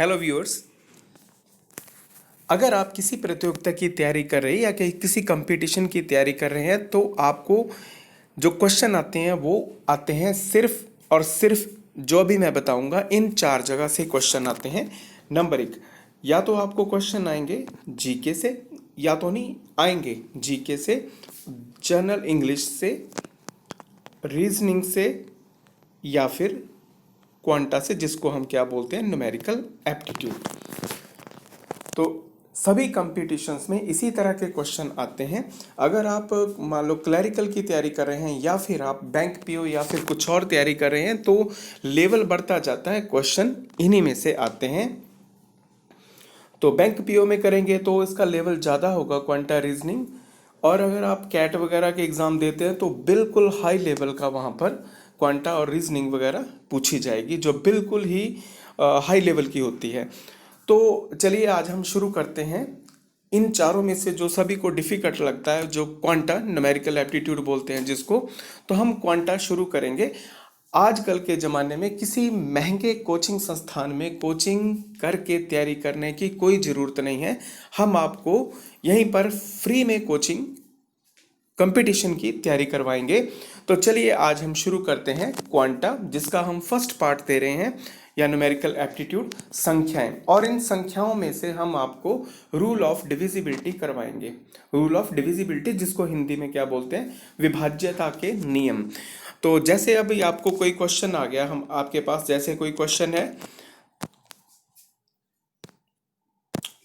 Hello viewers. अगर आप किसी प्रतियोगिता की तैयारी कर रहे हैं या किसी कंपटीशन की तैयारी कर रहे हैं तो आपको जो क्वेश्चन आते हैं वो आते हैं सिर्फ और सिर्फ जो भी मैं बताऊंगा इन चार जगह से क्वेश्चन आते हैं। नंबर एक, या तो आपको क्वेश्चन आएंगे जीके से, या तो नहीं आएंगे जीके से, जनरल इंग्लिश से, रीजनिंग से, या फिर क्वांटा से, जिसको हम क्या बोलते हैं न्यूमेरिकल एप्टीट्यूड। तो सभी कंपटीशंस में इसी तरह के क्वेश्चन आते हैं। अगर आप मान लो क्लरिकल की तैयारी कर रहे हैं या फिर आप बैंक पीओ या फिर कुछ और तैयारी कर रहे हैं तो लेवल बढ़ता जाता है, क्वेश्चन इन्हीं में से आते हैं। तो बैंक पीओ में करेंगे तो इसका लेवल ज़्यादा होगा, क्वांटा रीजनिंग। और अगर आप कैट वगैरह के एग्ज़ाम देते हैं तो बिल्कुल हाई लेवल का वहाँ पर क्वांटा और रीजनिंग वगैरह पूछी जाएगी, जो बिल्कुल ही हाई लेवल की होती है। तो चलिए आज हम शुरू करते हैं। इन चारों में से जो सभी को डिफ़िकल्ट लगता है, जो क्वांटा न्यूमेरिकल एप्टीट्यूड बोलते हैं जिसको, तो हम क्वांटा शुरू करेंगे। आजकल के ज़माने में किसी महंगे कोचिंग संस्थान में कोचिंग करके तैयारी करने की कोई ज़रूरत नहीं है। हम आपको यहीं पर फ्री में कोचिंग कंपटीशन की तैयारी करवाएंगे। तो चलिए आज हम शुरू करते हैं क्वांटा, जिसका हम फर्स्ट पार्ट दे रहे हैं, या न्यूमेरिकल एप्टीट्यूड संख्याएं। और इन संख्याओं में से हम आपको रूल ऑफ डिविजिबिलिटी करवाएंगे। रूल ऑफ डिविजिबिलिटी, जिसको हिंदी में क्या बोलते हैं, विभाज्यता के नियम। तो जैसे अभी आपको कोई क्वेश्चन आ गया, हम आपके पास जैसे कोई क्वेश्चन है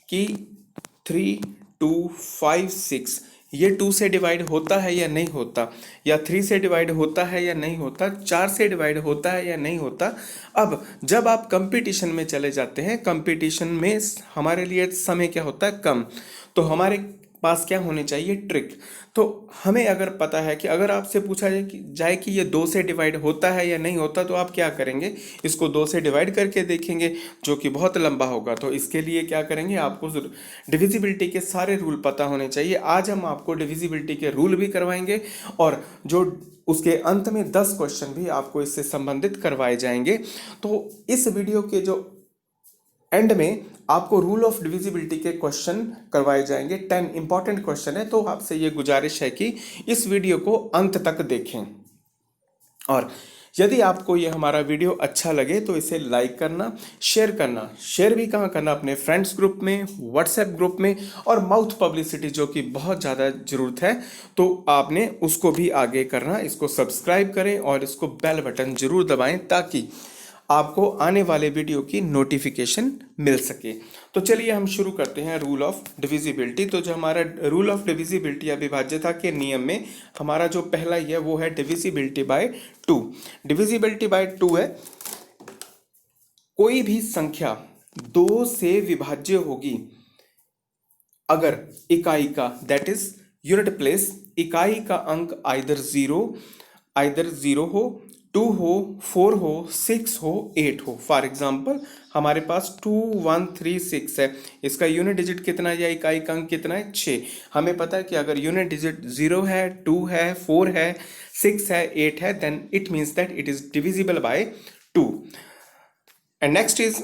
कि 3, 2, 5, 6 ये 2 से डिवाइड होता है या नहीं होता, या 3 से डिवाइड होता है या नहीं होता, 4 से डिवाइड होता है या नहीं होता। अब जब आप कंपटीशन में चले जाते हैं, कंपटीशन में हमारे लिए समय क्या होता है, कम। तो हमारे पास क्या होनी चाहिए, ट्रिक। तो हमें अगर पता है कि अगर आपसे पूछा जाए कि ये 2 से डिवाइड होता है या नहीं होता, तो आप क्या करेंगे, इसको 2 से डिवाइड करके देखेंगे, जो कि बहुत लंबा होगा। तो इसके लिए क्या करेंगे, आपको डिविजिबिलिटी के सारे रूल पता होने चाहिए। आज हम आपको डिविजिबिलिटी के रूल भी करवाएंगे और जो उसके अंत में 10 क्वेश्चन भी आपको इससे संबंधित करवाए जाएंगे। तो इस वीडियो के जो एंड में आपको रूल ऑफ डिविजिबिलिटी के क्वेश्चन करवाए जाएंगे। 10 इंपॉर्टेंट क्वेश्चन है, तो आपसे ये गुजारिश है कि इस वीडियो को अंत तक देखें। और यदि आपको ये हमारा वीडियो अच्छा लगे तो इसे लाइक करना, शेयर करना। शेयर भी कहाँ करना, अपने फ्रेंड्स ग्रुप में, व्हाट्सएप ग्रुप में, और माउथ पब्लिसिटी जो कि बहुत ज़्यादा ज़रूरत है, तो आपने उसको भी आगे करना। इसको सब्सक्राइब करें और इसको बेल बटन ज़रूर दबाएं ताकि आपको आने वाले वीडियो की नोटिफिकेशन मिल सके। तो चलिए हम शुरू करते हैं रूल ऑफ डिविजिबिलिटी। तो जो हमारा रूल ऑफ डिविजिबिलिटी या विभाज्यता के नियम में हमारा जो पहला ही है वो है डिविजिबिलिटी बाय 2। डिविजिबिलिटी बाय 2 है, कोई भी संख्या 2 से विभाज्य होगी अगर इकाई का, दैट इज यूनिट प्लेस, इकाई का अंक आइदर जीरो हो, 2 हो, 4 हो, 6 हो, 8 हो। फॉर एग्जाम्पल हमारे पास 2, 1, 3, 6 है, इसका यूनिट डिजिट कितना है या इकाई का अंक कितना है, 6। हमें पता है कि अगर यूनिट डिजिट 0 है, 2 है, 4 है, 6 है, 8 है, then it means that it is divisible by 2। And next is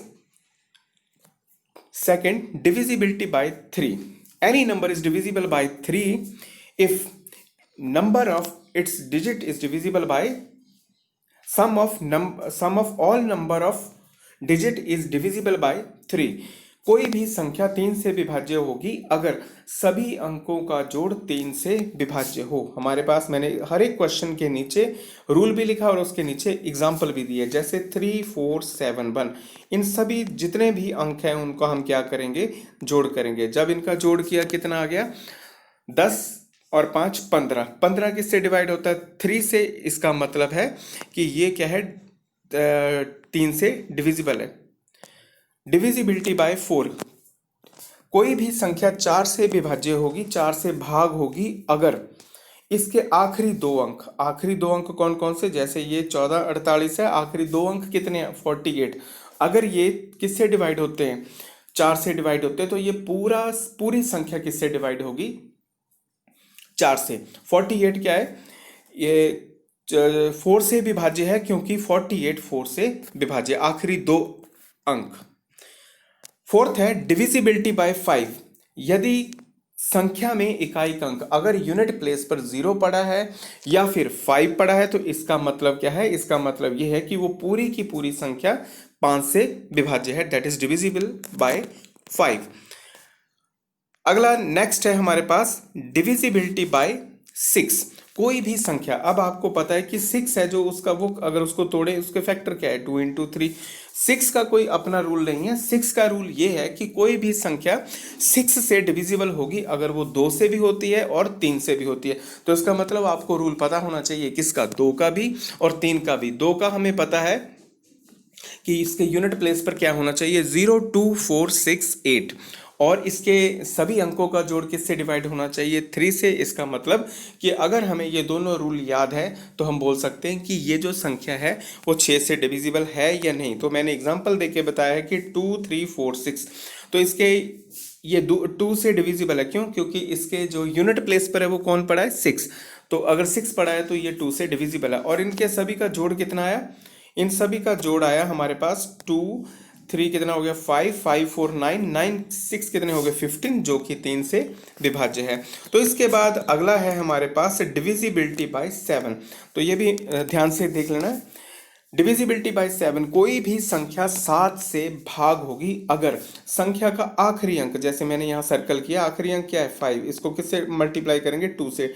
second, divisibility by 3. Any number is divisible by 3 if number of its digit is divisible by sum of all number of digit is divisible by 3. कोई भी संख्या 3 से विभाज्य होगी अगर सभी अंकों का जोड़ 3 से विभाज्य हो। हमारे पास मैंने हर एक क्वेश्चन के नीचे रूल भी लिखा और उसके नीचे एग्जाम्पल भी दिए, जैसे 3, 4, 7, 1। इन सभी जितने भी अंक हैं उनको हम क्या करेंगे, जोड़ करेंगे। जब इनका जोड़ किया कितना आ गया, 10 और 5, 15। 15 किससे डिवाइड होता है, 3 से। इसका मतलब है कि ये क्या है, 3 से डिविजिबल है। डिविजिबिलिटी बाय 4, कोई भी संख्या 4 से विभाज्य होगी, 4 से भाग होगी अगर इसके आखिरी दो अंक कौन कौन से, जैसे ये 14, 48 है, आखिरी दो अंक कितने हैं, 48। अगर ये किससे डिवाइड होते हैं, 4 से डिवाइड होते हैं, तो ये पूरी संख्या किससे डिवाइड होगी, 4 से। 48 क्या है, ये 4 से विभाज्य है क्योंकि 48 4 से विभाज्य, आखिरी दो अंक। फोर्थ है डिविजिबिलिटी बाय 5। यदि संख्या में इकाई अंक अगर यूनिट प्लेस पर 0 पड़ा है या फिर 5 पड़ा है तो इसका मतलब क्या है, इसका मतलब यह है कि वो पूरी की पूरी संख्या 5 से विभाज्य है, दैट इज डिविजिबल बाय 5। अगला नेक्स्ट है हमारे पास डिविजिबिलिटी बाय 6। कोई भी संख्या, अब आपको पता है कि 6 है जो उसका, वो अगर उसको तोड़े उसके फैक्टर क्या है, 2 इंटू 3। 6 का कोई अपना रूल नहीं है। 6 का रूल ये है कि कोई भी संख्या 6 से डिविजिबल होगी अगर वो 2 से भी होती है और 3 से भी होती है। तो इसका मतलब आपको रूल पता होना चाहिए किसका, 2 का भी और 3 का भी। 2 का हमें पता है कि इसके यूनिट प्लेस पर क्या होना चाहिए, 0 2 4 6 8, और इसके सभी अंकों का जोड़ किससे डिवाइड होना चाहिए, 3 से। इसका मतलब कि अगर हमें ये दोनों रूल याद है तो हम बोल सकते हैं कि ये जो संख्या है वो 6 से डिविजिबल है या नहीं। तो मैंने एग्जांपल देके बताया है कि 2 3 4 6, तो इसके ये 2 से डिविजिबल है। क्यों? क्योंकि इसके जो यूनिट प्लेस पर है वो कौन पड़ा है, 6। तो अगर 6 पड़ा है तो ये 2 से डिविजिबल है। और इनके सभी का जोड़ कितना आया, इन सभी का जोड़ आया हमारे पास 2 3 कितना हो गया 5 5 4 9 9 6 कितने हो गए 15, जो कि 3 से विभाज्य है। तो इसके बाद अगला है हमारे पास डिविजिबिलिटी बाय 7। तो ये भी ध्यान से देख लेना। डिविजिबिलिटी बाय 7, कोई भी संख्या 7 से भाग होगी अगर संख्या का आखिरी अंक, जैसे मैंने यहाँ सर्कल किया, आखिरी अंक क्या है 5, इसको किससे मल्टीप्लाई करेंगे, 2 से।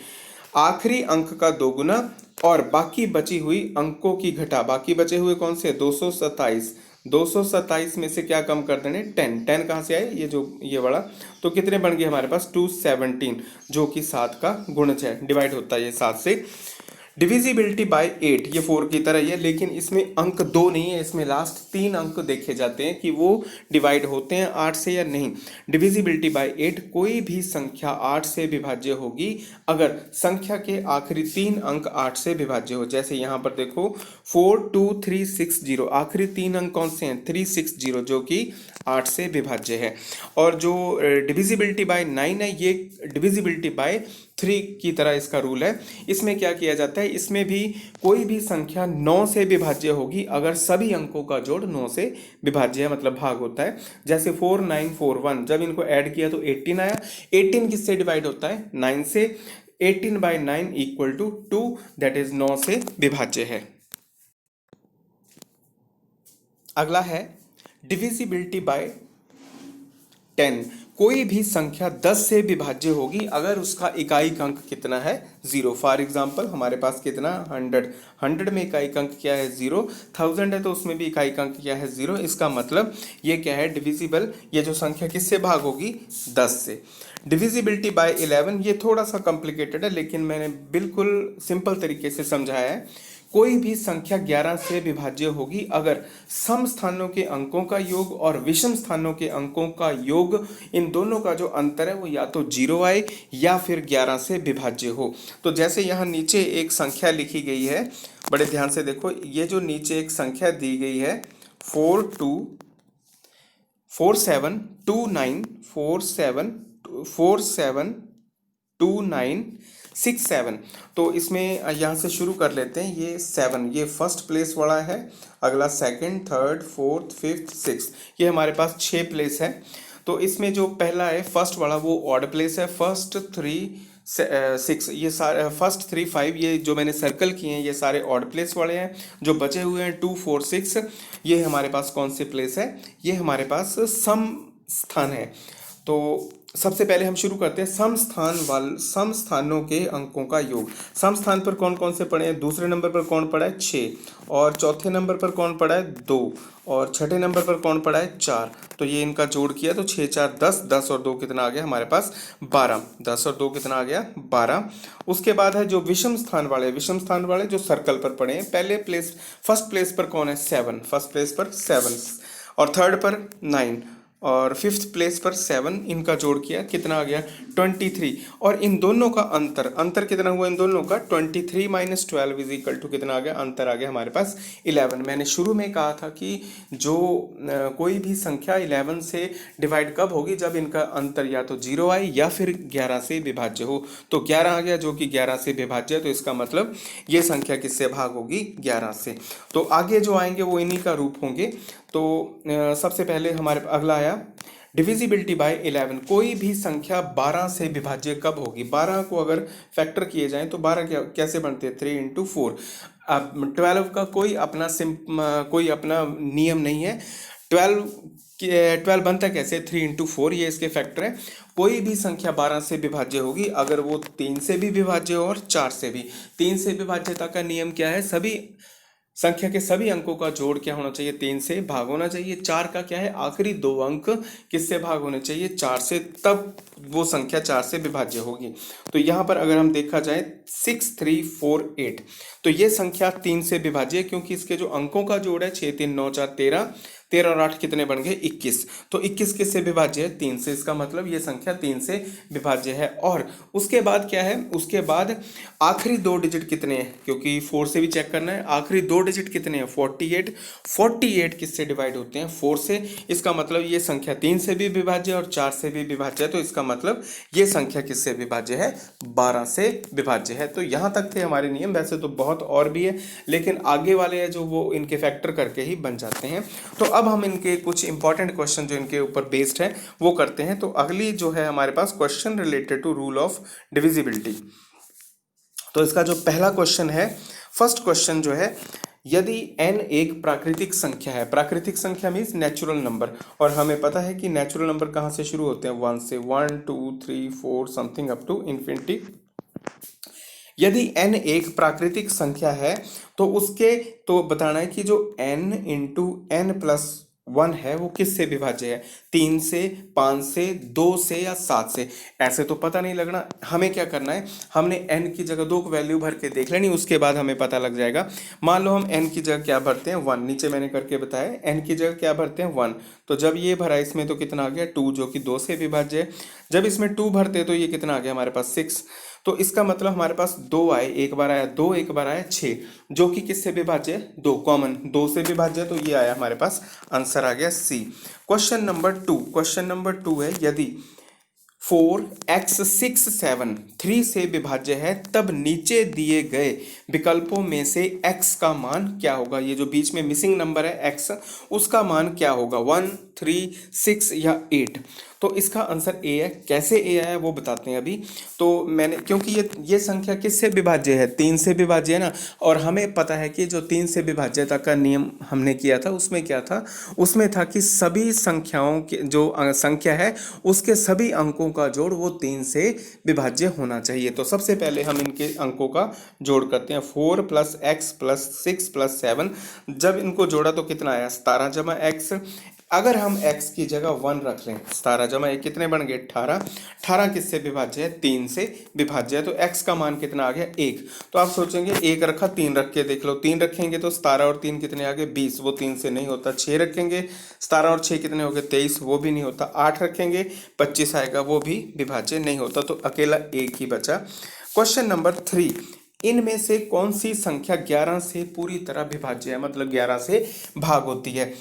आखिरी अंक का दोगुना और बाकी बची हुई अंकों की घटा, बाकी बचे हुए कौन से, 227। 227 में से क्या कम कर देने, 10। 10 कहाँ से आए, ये जो ये बड़ा, तो कितने बन गए हमारे पास 217, जो कि 7 का गुणज है, डिवाइड होता है ये 7 से। डिविजिबिलिटी बाय 8, ये 4 की तरह ही है, लेकिन इसमें अंक 2 नहीं है, इसमें लास्ट 3 अंक देखे जाते हैं कि वो डिवाइड होते हैं 8 से या नहीं। डिविजिबिलिटी बाय 8, कोई भी संख्या 8 से विभाज्य होगी अगर संख्या के आखिरी 3 अंक 8 से विभाज्य हो। जैसे यहाँ पर देखो 42360, आखिरी 3 अंक कौन से हैं, 360, जो कि 8 से विभाज्य है। और जो डिविजिबिलिटी बाय 9 है, ये डिविजिबिलिटी बाय 3 की तरह इसका रूल है। इसमें क्या किया जाता है, इसमें भी कोई भी संख्या 9 से विभाज्य होगी अगर सभी अंकों का जोड़ 9 से विभाज्य है, मतलब भाग होता है। जैसे 4941, जब इनको ऐड किया तो 18 आया। 18 किससे डिवाइड होता है, 9 से। 18 by 9 equal to 2, that is 9 से विभाज्य है। अगला है डिविजिबिलिटी बाय 10, कोई भी संख्या 10 से विभाज्य होगी अगर उसका इकाई अंक कितना है, 0। फॉर एग्जांपल हमारे पास कितना 100, 100 में इकाई अंक क्या है, 0। 1000 है तो उसमें भी इकाई अंक क्या है, 0। इसका मतलब ये क्या है, डिविजिबल, ये जो संख्या किससे भाग होगी, 10 से। डिविजिबिलिटी बाय 11, ये थोड़ा सा कॉम्प्लिकेटेड है लेकिन मैंने बिल्कुल सिंपल तरीके से समझाया है। कोई भी संख्या 11 से विभाज्य होगी अगर सम स्थानों के अंकों का योग और विषम स्थानों के अंकों का योग, इन दोनों का जो अंतर है वो या तो 0 आए या फिर 11 से विभाज्य हो। तो जैसे यहाँ नीचे एक संख्या लिखी गई है, बड़े ध्यान से देखो, ये जो नीचे एक संख्या दी गई है 472967, तो इसमें यहाँ से शुरू कर लेते हैं। ये 7, ये फर्स्ट प्लेस वाला है, अगला second, third, fourth, fifth, sixth, ये हमारे पास 6 प्लेस है। तो इसमें जो पहला है फर्स्ट वाला वो ऑड प्लेस है, फर्स्ट 3 6, ये सारे फर्स्ट 3 5, ये जो मैंने सर्कल किए हैं ये सारे ऑड प्लेस वाले हैं। जो बचे हुए हैं 2 4 6, ये हमारे पास कौन से प्लेस है, ये हमारे पास सम स्थान है। तो सबसे पहले हम शुरू करते हैं सम स्थानों के अंकों का योग। सम स्थान पर कौन कौन से पड़े हैं, दूसरे नंबर पर कौन पड़ा है 6, और चौथे नंबर पर कौन पड़ा है 2, और छठे नंबर पर कौन पड़ा है 4। तो ये इनका जोड़ किया तो 6 4 10, 10 और 2 कितना आ गया हमारे पास 12, 10 और 2 कितना आ गया 12। उसके बाद है जो विषम स्थान वाले जो सर्कल पर पड़े हैं, पहले प्लेस फर्स्ट प्लेस पर कौन है 7, फर्स्ट प्लेस पर 7, और थर्ड पर 9, और फिफ्थ प्लेस पर 7, इनका जोड़ किया कितना आ गया 23। और इन दोनों का अंतर कितना हुआ, इन दोनों का 23 - 12 इज इक्वल टू कितना आ गया, अंतर आ गया हमारे पास 11। मैंने शुरू में कहा था कि जो कोई भी संख्या 11 से डिवाइड कब होगी, जब इनका अंतर या तो 0 आए या फिर 11 से विभाज्य हो। तो 11 आ गया जो कि 11 से विभाज्य है, तो इसका मतलब ये संख्या किससे भाग होगी, 11 से। तो आगे जो आएंगे वो इन्हीं का रूप होंगे। तो सबसे पहले हमारे अगला आया डिविजिबिलिटी बाय 11, कोई भी संख्या 12 से विभाज्य कब होगी? 12 को अगर फैक्टर किए जाएं तो 12 कैसे बनते हैं? 3 इंटू 4। अब 12 का कोई अपना नियम नहीं है। 12 बनता कैसे? 3 इंटू 4, ये इसके फैक्टर है। कोई भी संख्या 12 से विभाज्य होगी अगर वो 3 से भी विभाज्य हो और 4 से भी। 3 से विभाज्यता का नियम क्या है? सभी संख्या के सभी अंकों का जोड़ क्या होना चाहिए? 3 से भाग होना चाहिए। 4 का क्या है? आखिरी 2 अंक किससे भाग होने चाहिए? 4 से, तब वो संख्या 4 से विभाज्य होगी। तो यहाँ पर अगर हम देखा जाए 6 3 4 8, तो ये संख्या 3 से विभाज्य है क्योंकि इसके जो अंकों का जोड़ है 6 3 9 4 13, 13 और 8 कितने बन गए? 21। तो 21 किससे विभाज्य है? 3 से। इसका मतलब ये संख्या 3 से विभाज्य है। और उसके बाद क्या है? उसके बाद आखिरी 2 डिजिट कितने हैं? क्योंकि 4 से भी चेक करना है। आखिरी 2 डिजिट कितने हैं? 48। 48 किससे डिवाइड होते हैं? 4 से। इसका मतलब ये संख्या 3 से भी विभाज्य और 4 से भी विभाज्य है। तो इसका मतलब ये संख्या किससे विभाज्य है? 12 से विभाज्य है। तो यहाँ तक थे हमारे नियम। वैसे तो बहुत और भी है, लेकिन आगे वाले है जो वो इनके फैक्टर करके ही बन जाते हैं। तो अब हम इनके कुछ इंपॉर्टेंट क्वेश्चन जो इनके ऊपर बेस्ड है वो करते हैं। तो अगली जो है हमारे पास question related to rule of divisibility. तो इसका जो पहला क्वेश्चन है, फर्स्ट क्वेश्चन जो है, यदि n एक प्राकृतिक संख्या है, प्राकृतिक संख्या मीन्स नेचुरल नंबर, और हमें पता है कि नेचुरल नंबर कहाँ से शुरू होते हैं? 1 से। 1 2 3 4 समथिंग अप टू इन्फिनिटी। यदि n एक प्राकृतिक संख्या है तो उसके तो बताना है कि जो n इंटू n प्लस 1 है वो किससे विभाज्य है? 3 से, 5 से, 2 से या 7 से? ऐसे तो पता नहीं लगना। हमें क्या करना है? हमने n की जगह 2 को वैल्यू भर के देख लेनी, उसके बाद हमें पता लग जाएगा। मान लो हम n की जगह क्या भरते हैं? 1। नीचे मैंने करके बताया n की जगह क्या भरते हैं? 1। तो जब ये भरा इसमें तो कितना आ गया? 2, जो कि 2 से विभाज्य है। जब इसमें 2 भरते तो ये कितना आ गया हमारे पास? 6। तो इसका मतलब हमारे पास 2 आए, एक बार आया 2, एक बार आया 6, जो कि किससे विभाज्य है? 2 कॉमन, 2 से विभाज्य है। तो ये आया हमारे पास, आंसर आ गया सी। क्वेश्चन नंबर 2, क्वेश्चन नंबर 2 है, यदि 4x 6 7 3 से विभाज्य है तब नीचे दिए गए विकल्पों में से x का मान क्या होगा? ये जो बीच में मिसिंग नंबर है x, उसका मान क्या होगा? 1 3 6 या 8? तो इसका आंसर ए है। कैसे ए आया वो बताते हैं अभी। तो मैंने, क्योंकि ये संख्या किससे विभाज्य है? 3 से विभाज्य है ना। और हमें पता है कि जो 3 से विभाज्यता का नियम हमने किया था उसमें क्या था? उसमें था कि सभी संख्याओं के जो संख्या है उसके सभी अंकों का जोड़ वो 3 से विभाज्य होना चाहिए। तो सबसे पहले हम इनके अंकों का जोड़ करते हैं। 4 + x + 6 + 7, जब इनको जोड़ा तो कितना आया? 17 जमा x। अगर हम x की जगह 1 रख लें, 17 जमा 1 कितने बन गए? 18। 18 किससे विभाज्य है? 3 से विभाज्य है। तो x का मान कितना आ गया? 1। तो आप सोचेंगे 1 रखा, 3 रख के देख लो। 3 रखेंगे तो 17 और 3 कितने आ गए? 20, वो 3 से नहीं होता। 6 रखेंगे, 17 और 6 कितने हो गए? 23, वो भी नहीं होता। 8 रखेंगे, 25 आएगा, वो भी विभाज्य नहीं होता। तो अकेला 1 ही बचा। क्वेश्चन नंबर 3, इनमें से कौन सी संख्या 11 से पूरी तरह विभाज्य है, मतलब 11 से भाग होती है?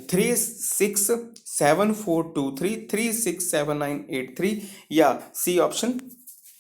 3 6 7 4 2 3, 3 6 7 9 8 3, या सी ऑप्शन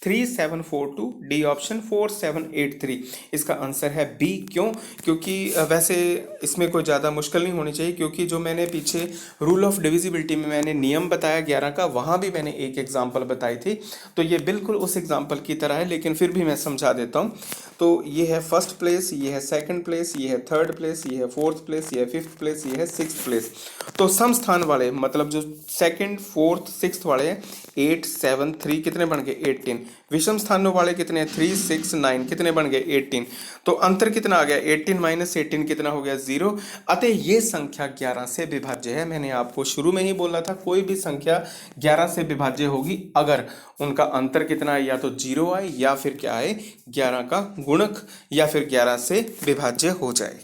3 7 4 2, डी ऑप्शन 4 7 8 3? इसका आंसर है बी। क्यों? क्योंकि वैसे इसमें कोई ज़्यादा मुश्किल नहीं होनी चाहिए, क्योंकि जो मैंने पीछे रूल ऑफ डिविजिबिलिटी में मैंने नियम बताया 11 का, वहाँ भी मैंने एक एग्जाम्पल बताई थी। तो ये बिल्कुल उस एग्जाम्पल की तरह है, लेकिन फिर भी मैं समझा देता हूँ। तो ये है फर्स्ट प्लेस, ये है सेकंड प्लेस, ये है थर्ड प्लेस, ये है फोर्थ प्लेस, ये है फिफ्थ प्लेस, ये है सिक्स्थ प्लेस। तो सम स्थान वाले, मतलब जो सेकंड फोर्थ सिक्स्थ वाले हैं, 8 7 3 कितने बन गए? 18। विषम स्थानों वाले कितने हैं? 3 6 9 कितने बन गए? 18। तो अंतर कितना आ गया? 18 - 18 कितना हो गया? 0। अतः ये संख्या 11 से विभाज्य है। मैंने आपको शुरू में ही बोला था कोई भी संख्या 11 से विभाज्य होगी अगर उनका अंतर कितना आए, या तो 0 आए या फिर क्या आए? 11 का गुणक, या फिर 11 से विभाज्य हो जाए।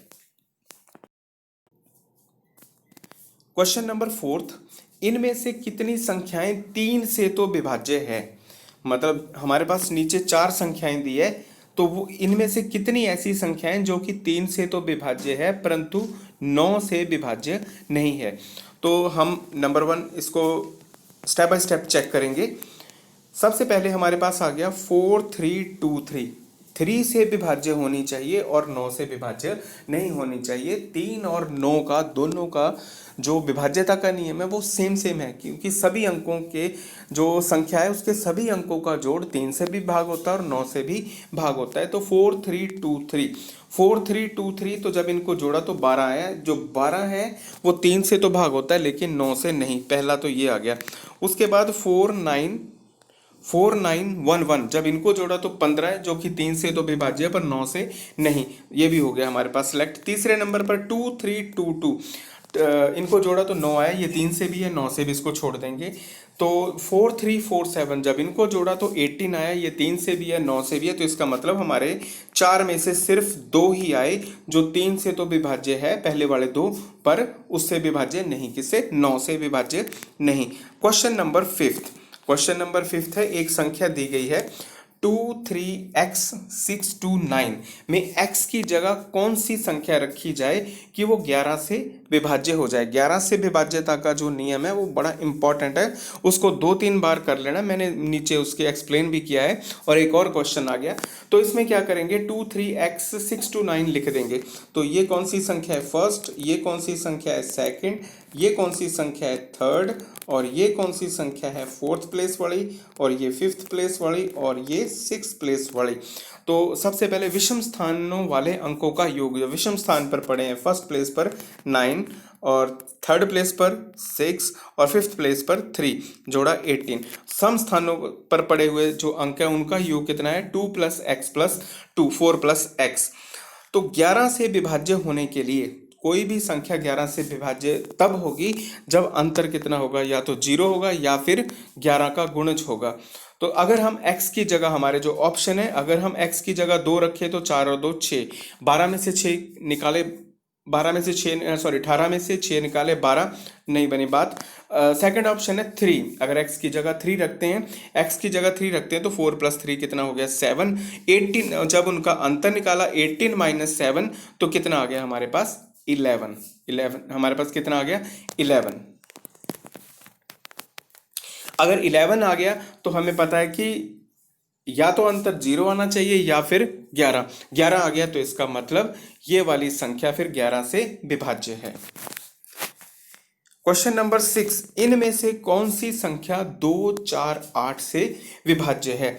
क्वेश्चन नंबर 4, इनमें से कितनी संख्याएं 3 से तो विभाज्य है? मतलब हमारे पास नीचे 4 संख्याएं दी है, तो वो इनमें से कितनी ऐसी संख्याएं जो कि 3 से तो विभाज्य है परंतु 9 से विभाज्य नहीं है? तो हम नंबर 1 इसको स्टेप बाय स्टेप चेक करेंगे। सबसे पहले हमारे पास आ गया 4 3 2 3। 3 से विभाज्य होनी चाहिए और 9 से विभाज्य नहीं होनी चाहिए। 3 और 9 का दोनों का जो विभाज्यता का नियम है वो सेम सेम है, क्योंकि सभी अंकों के जो संख्या है उसके सभी अंकों का जोड़ 3 से भी भाग होता है और 9 से भी भाग होता है। तो 4 3 2 3, 4 3 2 3, तो जब इनको जोड़ा तो 12 आया। जो 12 है वो 3 से तो भाग होता है लेकिन 9 से नहीं, पहला तो ये आ गया। उसके बाद 4 9 4 9 1 1, जब इनको जोड़ा तो 15 है, जो कि 3 से तो विभाज्य है पर 9 से नहीं, ये भी हो गया हमारे पास सिलेक्ट। तीसरे नंबर पर 2 3 2 2, इनको जोड़ा तो 9 आया, ये 3 से भी है 9 से भी, इसको छोड़ देंगे। तो 4 3 4 7, जब इनको जोड़ा तो 18 आया, ये 3 से भी है 9 से भी है, तो इसका मतलब हमारे 4 में से सिर्फ 2 ही आए जो 3 से तो विभाज्य है, पहले वाले 2, पर उससे विभाज्य नहीं, किससे, 9 से विभाज्य नहीं। क्वेश्चन नंबर 5, क्वेश्चन नंबर 5 है, एक संख्या दी गई है 2 3x 6 2 9 में x की जगह कौन सी संख्या रखी जाए कि वो 11 से विभाज्य हो जाए। 11 से विभाज्यता का जो नियम है वो बड़ा इंपॉर्टेंट है, उसको 2-3 बार कर लेना, मैंने नीचे उसके एक्सप्लेन भी किया है। और एक और क्वेश्चन आ गया, तो इसमें क्या करेंगे, 2 3x 6 2 9 लिख देंगे। तो ये कौन सी संख्या है फर्स्ट, ये कौन सी संख्या है सेकंड, ये कौन सी संख्या है थर्ड, और ये कौन सी संख्या है फोर्थ प्लेस वाली, और ये फिफ्थ प्लेस वाली, और ये सिक्स प्लेस वाली। तो सबसे पहले विषम स्थानों वाले अंकों का योग, जो विषम स्थान पर पड़े हैं, फर्स्ट प्लेस पर 9 और थर्ड प्लेस पर 6 और फिफ्थ प्लेस पर 3 जोड़ा 18। सम स्थानों पर पड़े हुए जो अंक है उनका योग कितना है, 2 + x + 2, 4 + x। तो 11 से विभाज्य होने के लिए कोई भी संख्या 11 से विभाज्य तब होगी जब अंतर कितना होगा, या तो 0 होगा या फिर 11 का गुणज होगा। तो अगर हम x की जगह, हमारे जो ऑप्शन है, अगर हम x की जगह 2 रखें तो 4 और 2 6, 12 में से 6 निकाले, 12 में से 6 सॉरी 18 में से 6 निकाले 12, नहीं बनी बात। सेकंड ऑप्शन है 3, अगर x की जगह 3 रखते हैं, x की जगह 3 रखते हैं तो 4 + 3 कितना हो गया 7। 18 जब उनका अंतर निकाला 18 - 7 तो कितना आ गया हमारे पास 11 हमारे पास कितना आ गया 11। अगर 11 आ गया तो हमें पता है कि या तो अंतर 0 आना चाहिए या फिर 11 आ गया, तो इसका मतलब ये वाली संख्या फिर 11 से विभाज्य है। क्वेश्चन नंबर 6, इनमें से कौन सी संख्या 2 4 8 से विभाज्य है।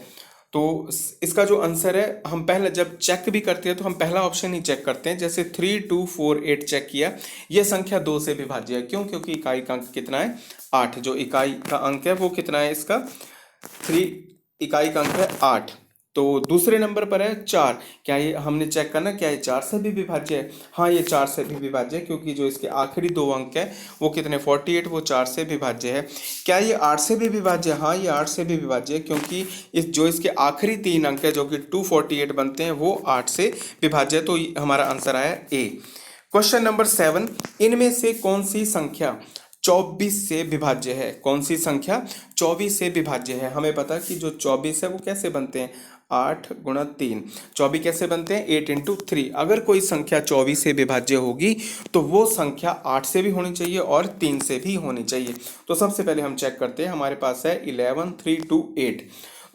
तो इसका जो आंसर है, हम पहले जब चेक भी करते हैं तो हम पहला ऑप्शन ही चेक करते हैं, जैसे 3 2 4 8 चेक किया, यह संख्या 2 से विभाज्य है। क्यों, क्योंकि इकाई का अंक कितना है 8, जो इकाई का अंक है वो कितना है इसका 3, इकाई का अंक है 8। तो दूसरे नंबर पर है 4, क्या ये हमने चेक करना क्या ये 4 से भी विभाज्य है। हाँ, ये 4 से भी विभाज्य है, क्योंकि जो इसके आखिरी 2 अंक है वो कितने 48, वो 4 से विभाज्य है। क्या ये 8 से भी विभाज्य है, हाँ ये 8 से भी विभाज्य है, क्योंकि जो इसके आखिरी 3 अंक है जो कि 248 बनते हैं वो 8 से विभाज्य है। तो हमारा आंसर आया ए। क्वेश्चन नंबर 7, इनमें से कौन सी संख्या 24 से विभाज्य है। कौन सी संख्या 24 से विभाज्य है। हमें पता है कि जो 24 है वो कैसे बनते हैं 8 × 3, 24 कैसे बनते हैं 8 × 3। अगर कोई संख्या 24 से विभाज्य होगी तो वो संख्या 8 से भी होनी चाहिए और 3 से भी होनी चाहिए। तो सबसे पहले हम चेक करते हैं, हमारे पास है 11 3 2 8,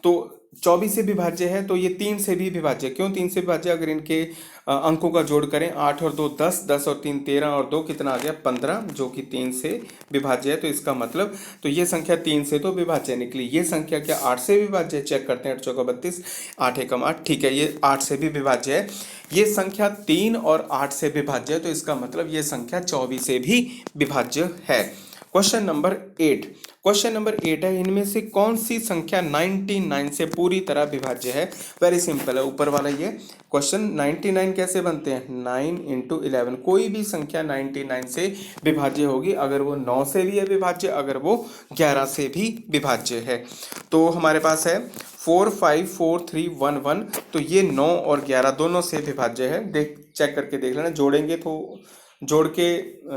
तो 24 से विभाज्य है तो ये 3 से भी विभाज्य। क्यों 3 से विभाज्य, अगर इनके अंकों का जोड़ करें 8 और 2 10, 10 और 3 13 और 2 कितना आ गया 15, जो कि 3 से विभाज्य है। तो इसका मतलब तो ये संख्या 3 से तो विभाज्य निकली। ये संख्या क्या 8 से विभाज्य है, चेक करते हैं 8 चौका 32, 8 एकम 8, ठीक है ये 8 से भी विभाज्य है। ये संख्या 3 और 8 से विभाज्य है, तो इसका मतलब ये संख्या 24 से भी विभाज्य है। क्वेश्चन नंबर 8, क्वेश्चन नंबर 8 है, इनमें से कौन सी संख्या 99 से पूरी तरह विभाज्य है। वेरी सिंपल है, ऊपर वाला ये क्वेश्चन। 99 कैसे बनते हैं 9 × 11, कोई भी संख्या 99 से विभाज्य होगी, अगर वो 9 से भी है विभाज्य, अगर वो 11 से भी विभाज्य है। तो हमारे पास है 4 5 4 3 1 1, तो ये 9 और 11 दोनों से विभाज्य है। देख चेक करके देख लेना, जोड़ेंगे तो जोड़ के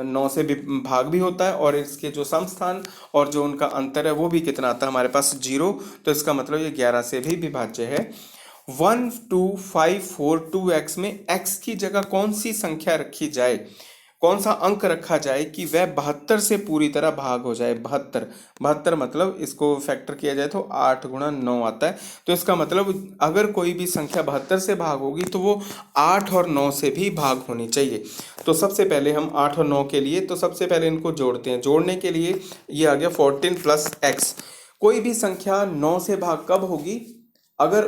9 से भाग भी होता है, और इसके जो सम स्थान और जो उनका अंतर है वो भी कितना आता है हमारे पास 0, तो इसका मतलब ये 11 से भी विभाज्य है। 1 2 5 4 2x में x की जगह कौन सी संख्या रखी जाए। कौन सा अंक रखा जाए कि वह 72 से पूरी तरह भाग हो जाए। 72, 72 मतलब इसको फैक्टर किया जाए तो 8 गुणा 9 आता है। तो इसका मतलब अगर कोई भी संख्या 72 से भाग होगी तो वो 8 और 9 से भी भाग होनी चाहिए। तो सबसे पहले हम 8 और 9 के लिए, तो सबसे पहले इनको जोड़ते हैं। जोड़ने के लिए ये आ गया 14 प्लस एक्स। कोई भी संख्या 9 से भाग कब होगी? अगर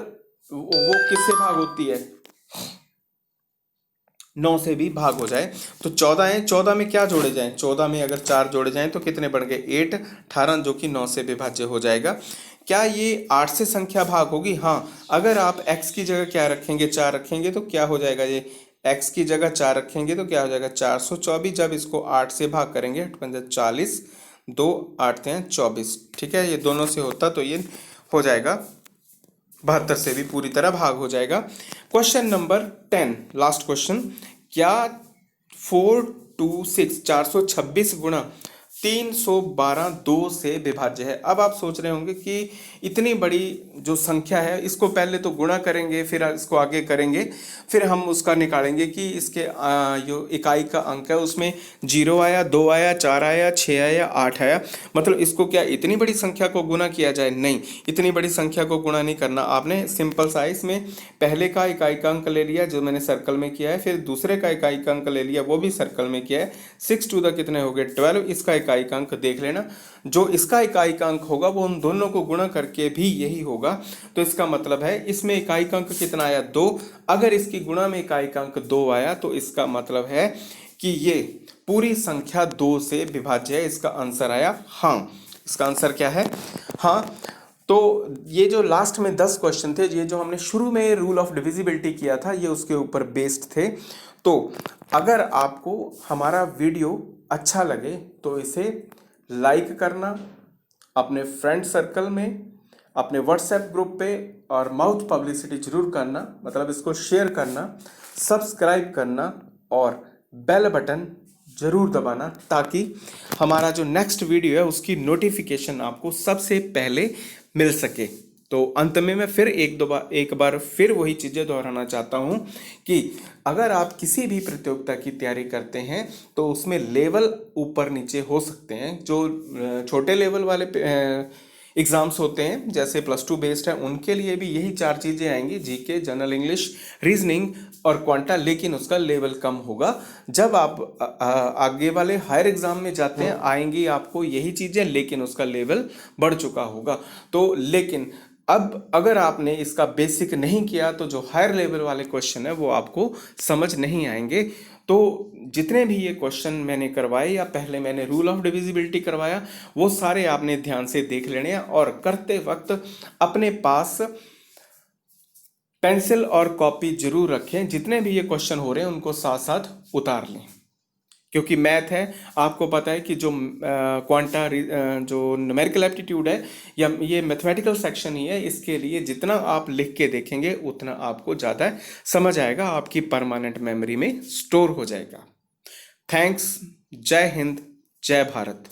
वो किससे भाग होती है? 9 से भी भाग हो जाए। तो 14 है, 14 में क्या जोड़े जाएं? 14 में अगर 4 जोड़े जाएं तो कितने बन गए? 8, 18 जो कि 9 से विभाज्य हो जाएगा। क्या ये 8 से संख्या भाग होगी? हाँ, अगर आप x की जगह क्या रखेंगे? 4 रखेंगे तो क्या हो जाएगा? ये x की जगह 4 रखेंगे तो क्या हो जाएगा? 424। जब इसको 8 से भाग करेंगे 8 पंजा 40, 2 8 हैं 24। ठीक है, ये दोनों से होता तो ये हो जाएगा 72 से भी पूरी तरह भाग हो जाएगा। Question number 10, last question. क्या 426 426 गुणा 312 2 से विभाज्य है? अब आप सोच रहे होंगे कि इतनी बड़ी जो संख्या है इसको पहले तो गुणा करेंगे, फिर इसको आगे करेंगे, फिर हम उसका निकालेंगे कि इसके जो इकाई का अंक है उसमें 0 आया, 2 आया, 4 आया, 6 आया, 8 आया। मतलब इसको क्या इतनी बड़ी संख्या को गुणा किया जाए? नहीं, इतनी बड़ी संख्या को गुणा नहीं करना। आपने सिंपल सा इसमें पहले का इकाई का अंक ले लिया जो मैंने सर्कल में किया है, फिर दूसरे का इकाई का अंक ले लिया वो भी सर्कल में किया है। 6 टू द कितने हो गए? 12। इसका इकाई का अंक देख लेना, जो इसका इकाई का अंक होगा वो उन दोनों को गुणा करके भी यही होगा। तो इसका मतलब है इसमें इकाई का अंक कितना आया? 2। अगर इसकी गुणा में इकाई का अंक 2 आया तो इसका मतलब है कि ये पूरी संख्या 2 से विभाज्य है। इसका आंसर आया हाँ। इसका आंसर क्या है? हाँ। तो ये जो लास्ट में 10 क्वेश्चन थे, ये जो हमने शुरू में रूल ऑफ डिविजिबिलिटी किया था, ये उसके ऊपर बेस्ड थे। तो अगर आपको हमारा वीडियो अच्छा लगे तो इसे लाइक करना, अपने फ्रेंड सर्कल में, अपने व्हाट्सएप ग्रुप पे और माउथ पब्लिसिटी जरूर करना, मतलब इसको शेयर करना, सब्सक्राइब करना और बेल बटन जरूर दबाना ताकि हमारा जो नेक्स्ट वीडियो है उसकी नोटिफिकेशन आपको सबसे पहले मिल सके। तो अंत में मैं फिर एक बार फिर वही चीज़ें दोहराना चाहता हूँ कि अगर आप किसी भी प्रतियोगिता की तैयारी करते हैं तो उसमें लेवल ऊपर नीचे हो सकते हैं। जो छोटे लेवल वाले एग्ज़ाम्स होते हैं जैसे +2 बेस्ड है, उनके लिए भी यही 4 चीज़ें आएंगी, जीके, जनरल इंग्लिश, रीजनिंग और क्वांटा, लेकिन उसका लेवल कम होगा। जब आप आगे वाले हायर एग्जाम में जाते हैं आएंगी आपको यही चीज़ें, लेकिन उसका लेवल बढ़ चुका होगा। तो लेकिन अब अगर आपने इसका बेसिक नहीं किया तो जो हायर लेवल वाले क्वेश्चन है वो आपको समझ नहीं आएंगे। तो जितने भी ये क्वेश्चन मैंने करवाए या पहले मैंने रूल ऑफ डिविजिबिलिटी करवाया वो सारे आपने ध्यान से देख लेने हैं, और करते वक्त अपने पास पेंसिल और कॉपी जरूर रखें। जितने भी ये क्वेश्चन हो रहे हैं उनको साथ साथ उतार लें, क्योंकि मैथ है, आपको पता है कि जो क्वांटा जो न्यूमेरिकल एप्टीट्यूड है या ये मैथमेटिकल सेक्शन ही है, इसके लिए जितना आप लिख के देखेंगे उतना आपको ज़्यादा समझ आएगा, आपकी परमानेंट मेमोरी में स्टोर हो जाएगा। थैंक्स। जय हिंद, जय भारत।